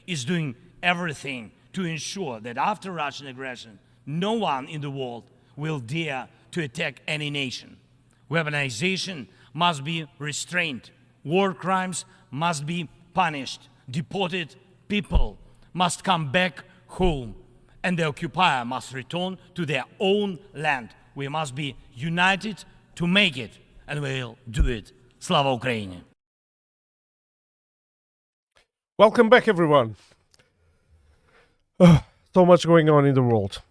is doing everything to ensure that after Russian aggression, no one in the world will dare to attack any nation. Weaponization must be restrained. War crimes must be punished. Deported people must come back home. And the occupier must return to their own land. We must be united to make it, and we'll do it. Slava Ukraini! Welcome back, everyone. So much going on in the world.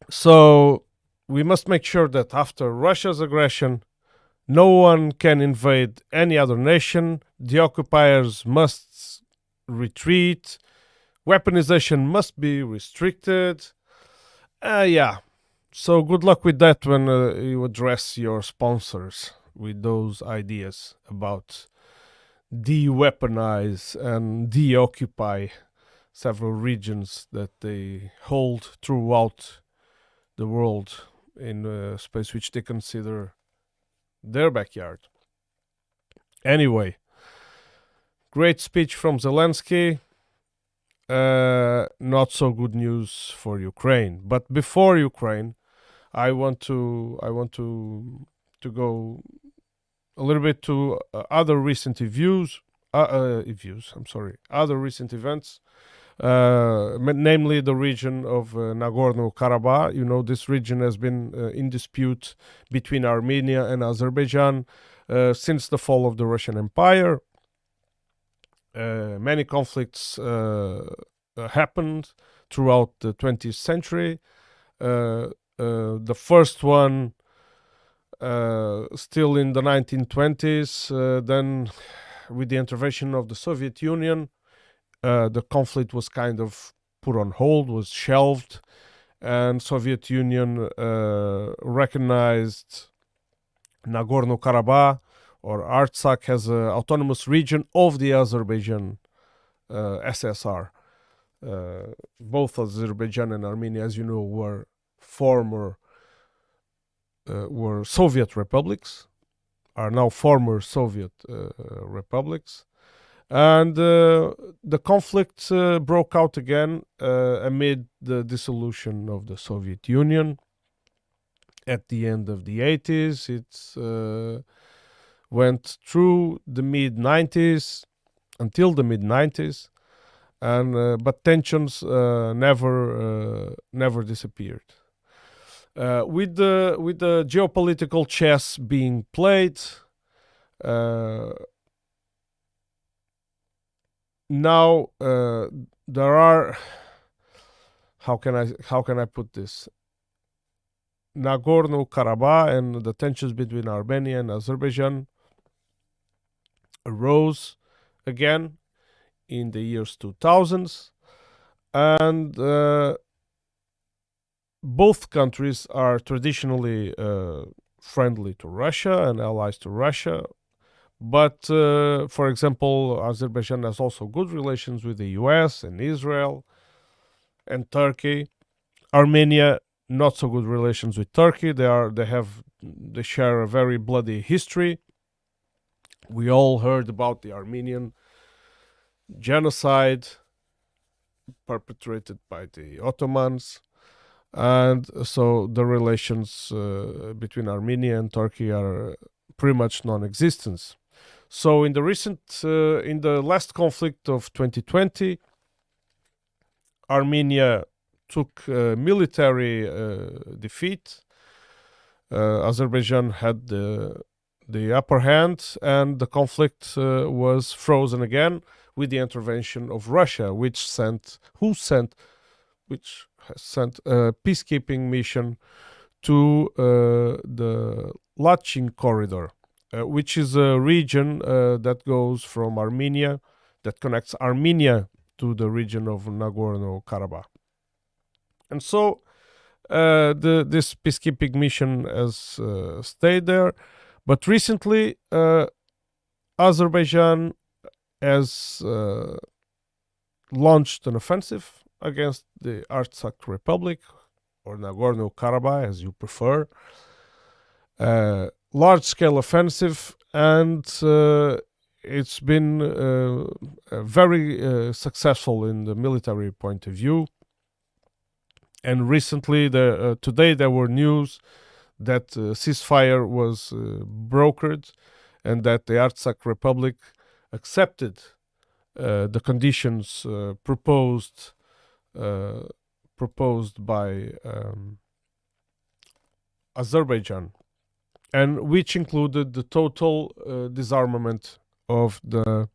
So we must make sure that after Russia's aggression, no one can invade any other nation. The occupiers must retreat. Weaponization must be restricted. Yeah. So good luck with that when you address your sponsors with those ideas about de-weaponize and de-occupy several regions that they hold throughout the world in a space which they consider their backyard. Anyway, great speech from Zelensky. Not so good news for Ukraine. But before Ukraine, I want to go a little bit to other recent other recent events, namely the region of Nagorno-Karabakh. You know, this region has been in dispute between Armenia and Azerbaijan since the fall of the Russian Empire. Many conflicts happened throughout the 20th century. The first one still in the 1920s, then with the intervention of the Soviet Union, the conflict was kind of put on hold, was shelved, and Soviet Union recognized Nagorno-Karabakh or Artsakh as an autonomous region of the Azerbaijan SSR. Both Azerbaijan and Armenia, as you know, were Soviet republics, are now former Soviet republics. And the conflict broke out again amid the dissolution of the Soviet Union. At the end of the 80s, it went through the mid-90s, until the mid-90s, and but tensions never disappeared. With the geopolitical chess being played, now there are, how can I put this? Nagorno-Karabakh and the tensions between Armenia and Azerbaijan arose again in the years 2000s, and both countries are traditionally friendly to Russia and allies to Russia. But, for example, Azerbaijan has also good relations with the US and Israel and Turkey. Armenia, not so good relations with Turkey. They share a very bloody history. We all heard about the Armenian genocide perpetrated by the Ottomans. And so the relations between Armenia and Turkey are pretty much non-existent. So in the last conflict of 2020, Armenia took military defeat. Azerbaijan had the upper hand, and the conflict was frozen again with the intervention of Russia, which has sent a peacekeeping mission to the Lachin corridor, which is a region that goes from Armenia, that connects Armenia to the region of Nagorno-Karabakh. And so this peacekeeping mission has stayed there. But recently, Azerbaijan has launched an offensive against the Artsakh Republic, or Nagorno-Karabakh, as you prefer. Large-scale offensive, and it's been very successful in the military point of view. And recently, today there were news that ceasefire was brokered, and that the Artsakh Republic accepted the conditions proposed by Azerbaijan, and which included the total disarmament of the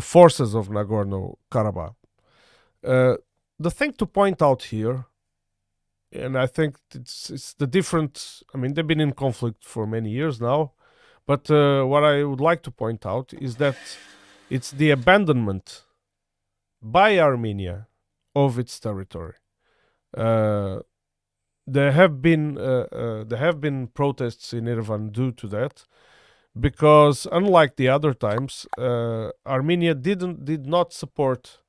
forces of Nagorno-Karabakh. The thing to point out here, and I think it's the different. I mean, they've been in conflict for many years now, but what I would like to point out is that it's the abandonment by Armenia of its territory. There have been protests in Yerevan due to that, because unlike the other times, Armenia did not support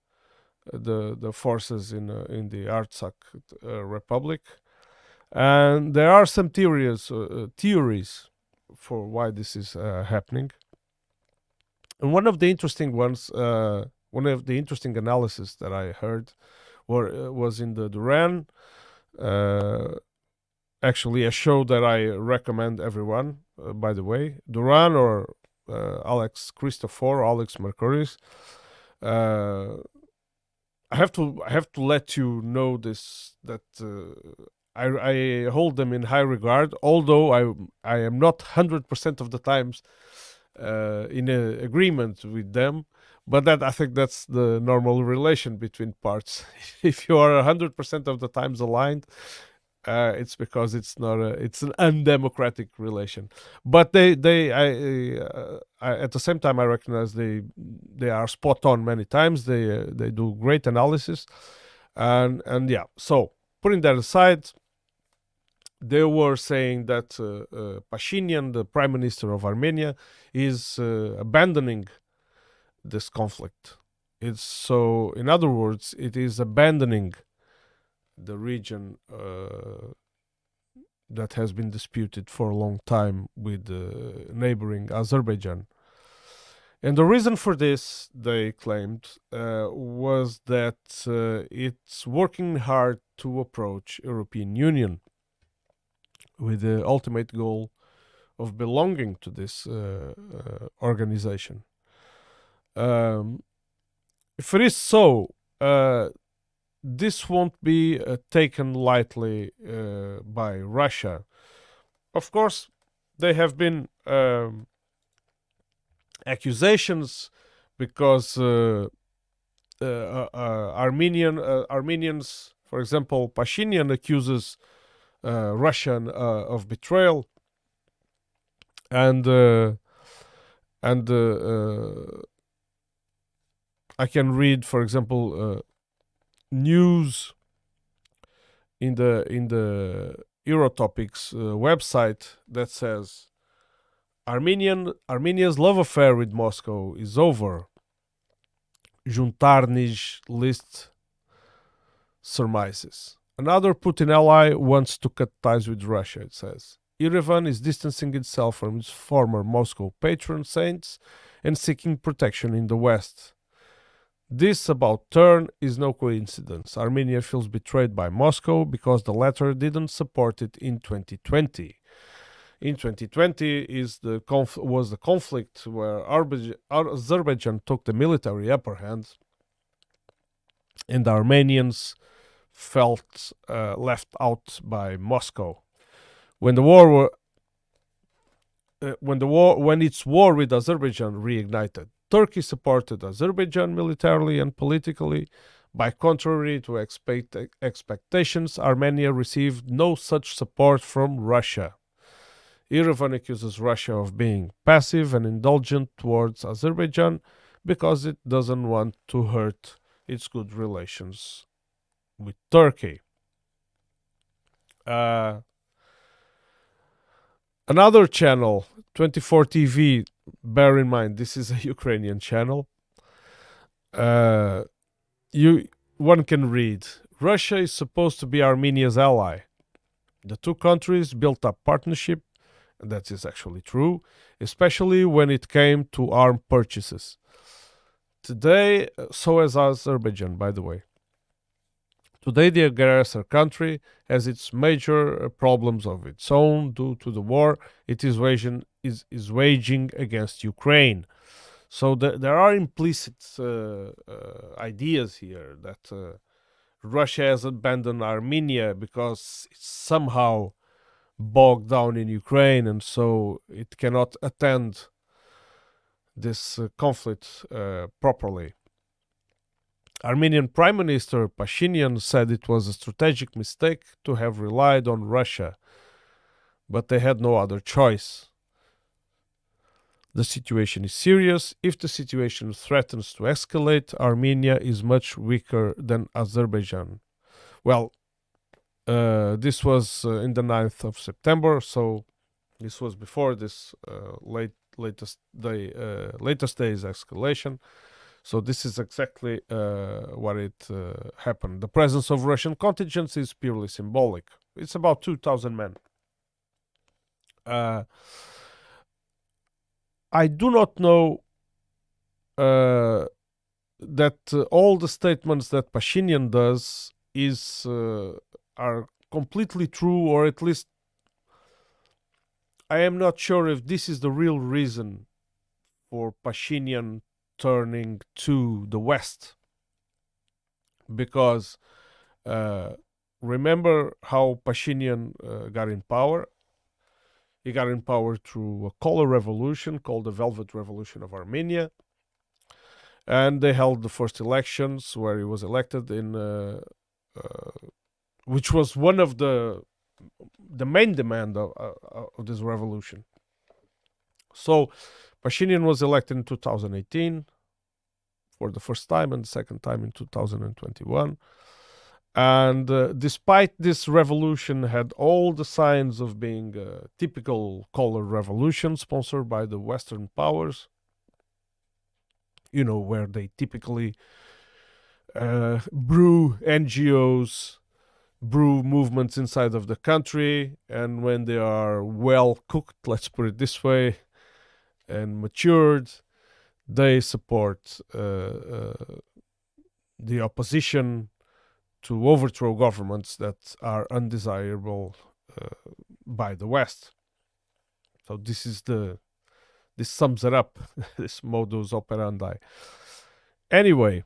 the forces in the Artsakh Republic, and there are some theories for why this is happening. And one of the interesting analyses that I heard was in the Duran. Actually, a show that I recommend everyone, by the way, Duran or Alex Mercouris. I have to let you know this, that I hold them in high regard, although I am not 100% of the times in agreement with them. But that, I think that's the normal relation between parts. If you are 100% of the times aligned, it's because it's an undemocratic relation. But I at the same time, I recognize they are spot on many times. They do great analysis, and yeah. So putting that aside, they were saying that Pashinyan, the Prime Minister of Armenia, is abandoning this conflict. In other words, it is abandoning the region that has been disputed for a long time with neighboring Azerbaijan. And the reason for this, they claimed, was that it's working hard to approach European Union with the ultimate goal of belonging to this organization. If it is so, this won't be taken lightly by Russia. Of course, there have been accusations, because Armenians, for example, Pashinyan accuses Russia of betrayal, and I can read, for example, news in the Eurotopics website that says Armenia's love affair with Moscow is over. Juntarnij list surmises. Another Putin ally wants to cut ties with Russia, it says. Yerevan is distancing itself from its former Moscow patron saints and seeking protection in the West. This about turn is no coincidence. Armenia feels betrayed by Moscow because the latter didn't support it in 2020. In 2020 was the conflict where Azerbaijan took the military upper hand, and the Armenians felt left out by Moscow. When its war with Azerbaijan reignited, Turkey supported Azerbaijan militarily and politically. By contrary to expectations, Armenia received no such support from Russia. Yerevan accuses Russia of being passive and indulgent towards Azerbaijan because it doesn't want to hurt its good relations with Turkey. Another channel, 24 TV, bear in mind this is a Ukrainian channel. One can read, Russia is supposed to be Armenia's ally. The two countries built up partnership, That is actually true, especially when it came to arm purchases. Today, so has Azerbaijan, by the way. Today, the aggressor country has its major problems of its own due to the war it is waging against Ukraine. So there are implicit ideas here that Russia has abandoned Armenia because it's somehow bogged down in Ukraine, and so it cannot attend this conflict properly. Armenian Prime Minister Pashinyan said it was a strategic mistake to have relied on Russia, but they had no other choice. The situation is serious. If the situation threatens to escalate, Armenia is much weaker than Azerbaijan. Well, this was in the 9th of September, so this was before this latest day's escalation. So this is exactly what it happened. The presence of Russian contingents is purely symbolic. It's about 2,000 men. I do not know that all the statements that Pashinyan does are completely true, or at least I am not sure if this is the real reason for Pashinyan turning to the West. Because remember how Pashinyan got in power? He got in power through a color revolution called the Velvet Revolution of Armenia. And they held the first elections where he was elected in, which was one of the main demand of this revolution. So Pashinyan was elected in 2018 for the first time, and the second time in 2021. And despite this revolution had all the signs of being a typical color revolution sponsored by the Western powers, where they typically brew NGOs, brew movements inside of the country, and when they are well cooked, let's put it this way, and matured, they support the opposition to overthrow governments that are undesirable by the West. So this sums it up, this modus operandi. Anyway,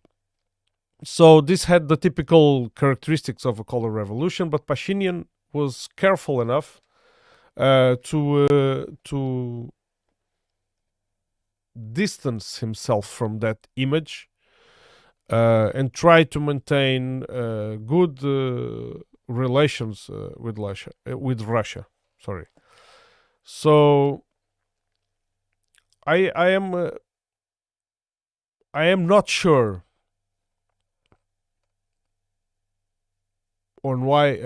so this had the typical characteristics of a color revolution, but Pashinyan was careful enough to distance himself from that image and try to maintain good relations with Russia. Sorry. So I am not sure on why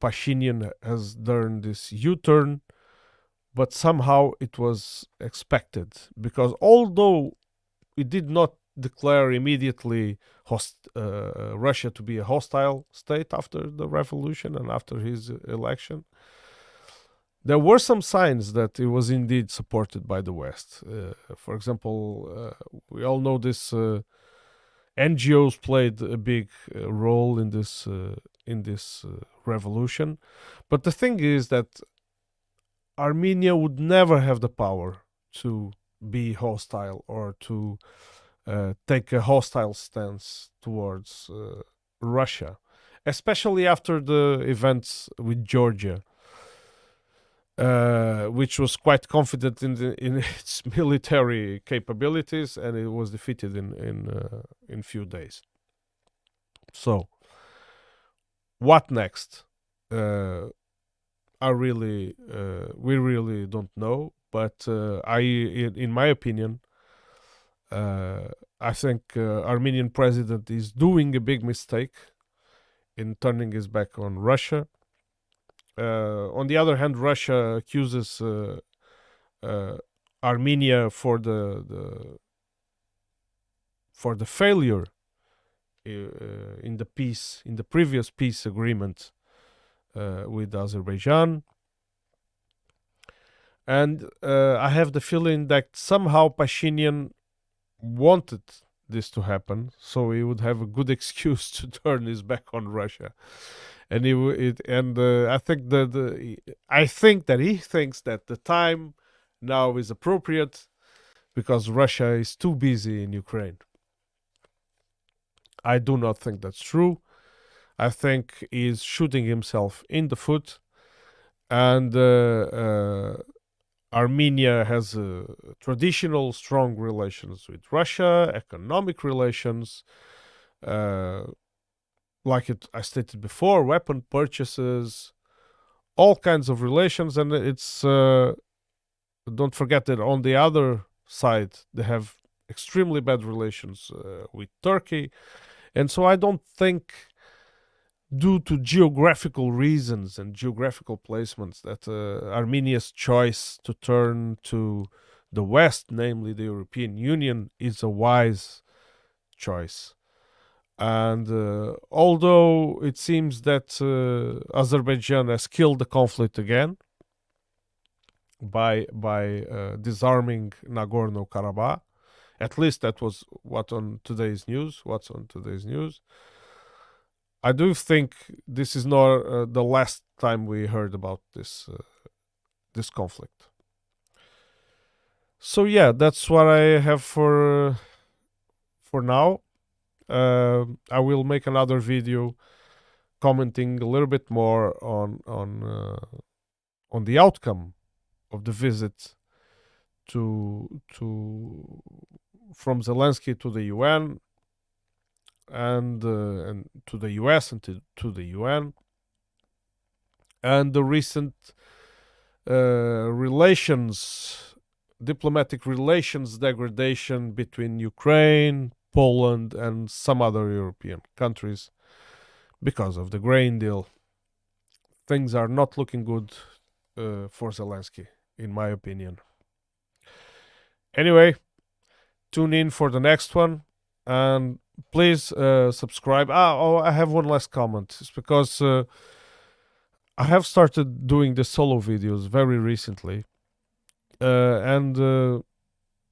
Pashinyan has done this U-turn, but somehow it was expected, because although it did not declare immediately Russia to be a hostile state after the revolution and after his election, there were some signs that it was indeed supported by the West. For example, we all know this NGOs played a big role in this revolution. But the thing is that Armenia would never have the power to be hostile or to take a hostile stance towards Russia, especially after the events with Georgia, which was quite confident in its military capabilities, and it was defeated in few days. So, what next? We really don't know. But in my opinion, I think Armenian president is doing a big mistake in turning his back on Russia. On the other hand, Russia accuses Armenia for the failure in the previous peace agreement with Azerbaijan. And I have the feeling that somehow Pashinyan wanted this to happen, so he would have a good excuse to turn his back on Russia. And I think that he thinks that the time now is appropriate because Russia is too busy in Ukraine. I do not think that's true. I think he's shooting himself in the foot, and Armenia has traditional strong relations with Russia, economic relations, like I stated before, weapon purchases, all kinds of relations, and it's don't forget that on the other side they have extremely bad relations with Turkey, and so I don't think, due to geographical reasons and geographical placements, that Armenia's choice to turn to the West, namely the European Union, is a wise choice. And although it seems that Azerbaijan has killed the conflict again by disarming Nagorno-Karabakh, at least that was what's on today's news. I do think this is not the last time we heard about this conflict. So yeah, that's what I have for now. I will make another video commenting a little bit more on the outcome of the visit from Zelensky to the UN and to the US and to the UN, and the recent diplomatic relations degradation between Ukraine, Poland, and some other European countries because of the grain deal. Things are not looking good for Zelensky, in my opinion. Anyway, tune in for the next one, and please subscribe. I have one last comment. It's because I have started doing the solo videos very recently, and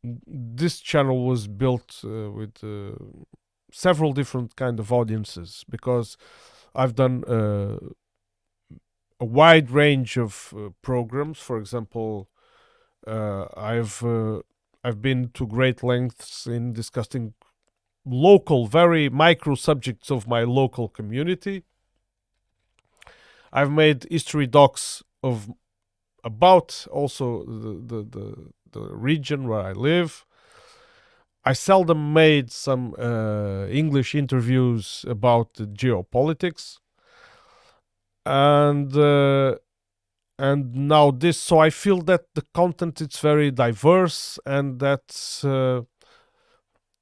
this channel was built with several different kind of audiences, because I've done a wide range of programs. For example, I've been to great lengths in discussing local, very micro subjects of my local community. I've made history docs about also the region where I live. I seldom made some English interviews about geopolitics, and now this. So I feel that the content is very diverse, and that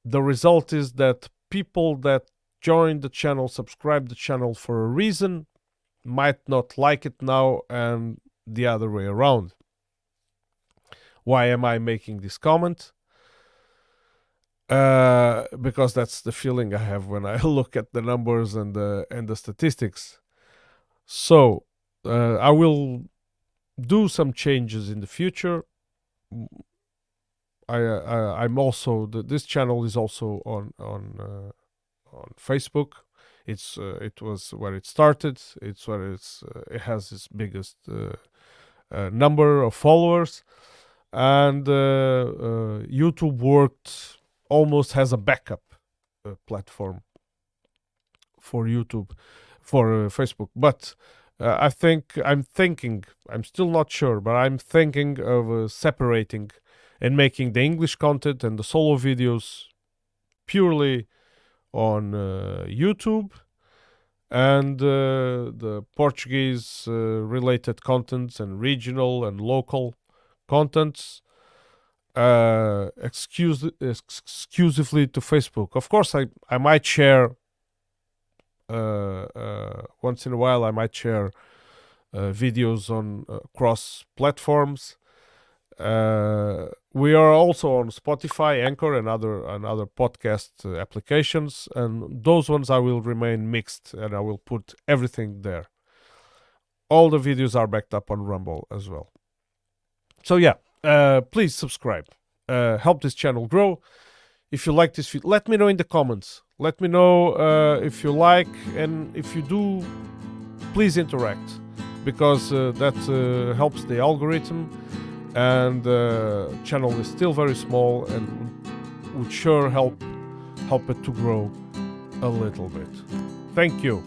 the result is that people that join the channel, subscribe the channel for a reason, might not like it now, and the other way around. Why am I making this comment? Because that's the feeling I have when I look at the numbers and the statistics. So I will do some changes in the future. I'm also this channel is also on Facebook. It was where it started. It's where it has its biggest number of followers, and YouTube worked almost as a backup platform for YouTube, for Facebook. But I'm still not sure, but I'm thinking of separating and making the English content and the solo videos purely on YouTube, and the Portuguese related contents and regional and local contents exclusively to Facebook. Of course, I might share once in a while. I might share videos on cross platforms. We are also on Spotify, Anchor, and other podcast applications, and those ones I will remain mixed, and I will put everything there. All the videos are backed up on Rumble as well. So yeah, please subscribe. Help this channel grow. If you like this video, let me know in the comments. Let me know if you like, and if you do, please interact, because that helps the algorithm, and the channel is still very small and would sure help it to grow a little bit. Thank you.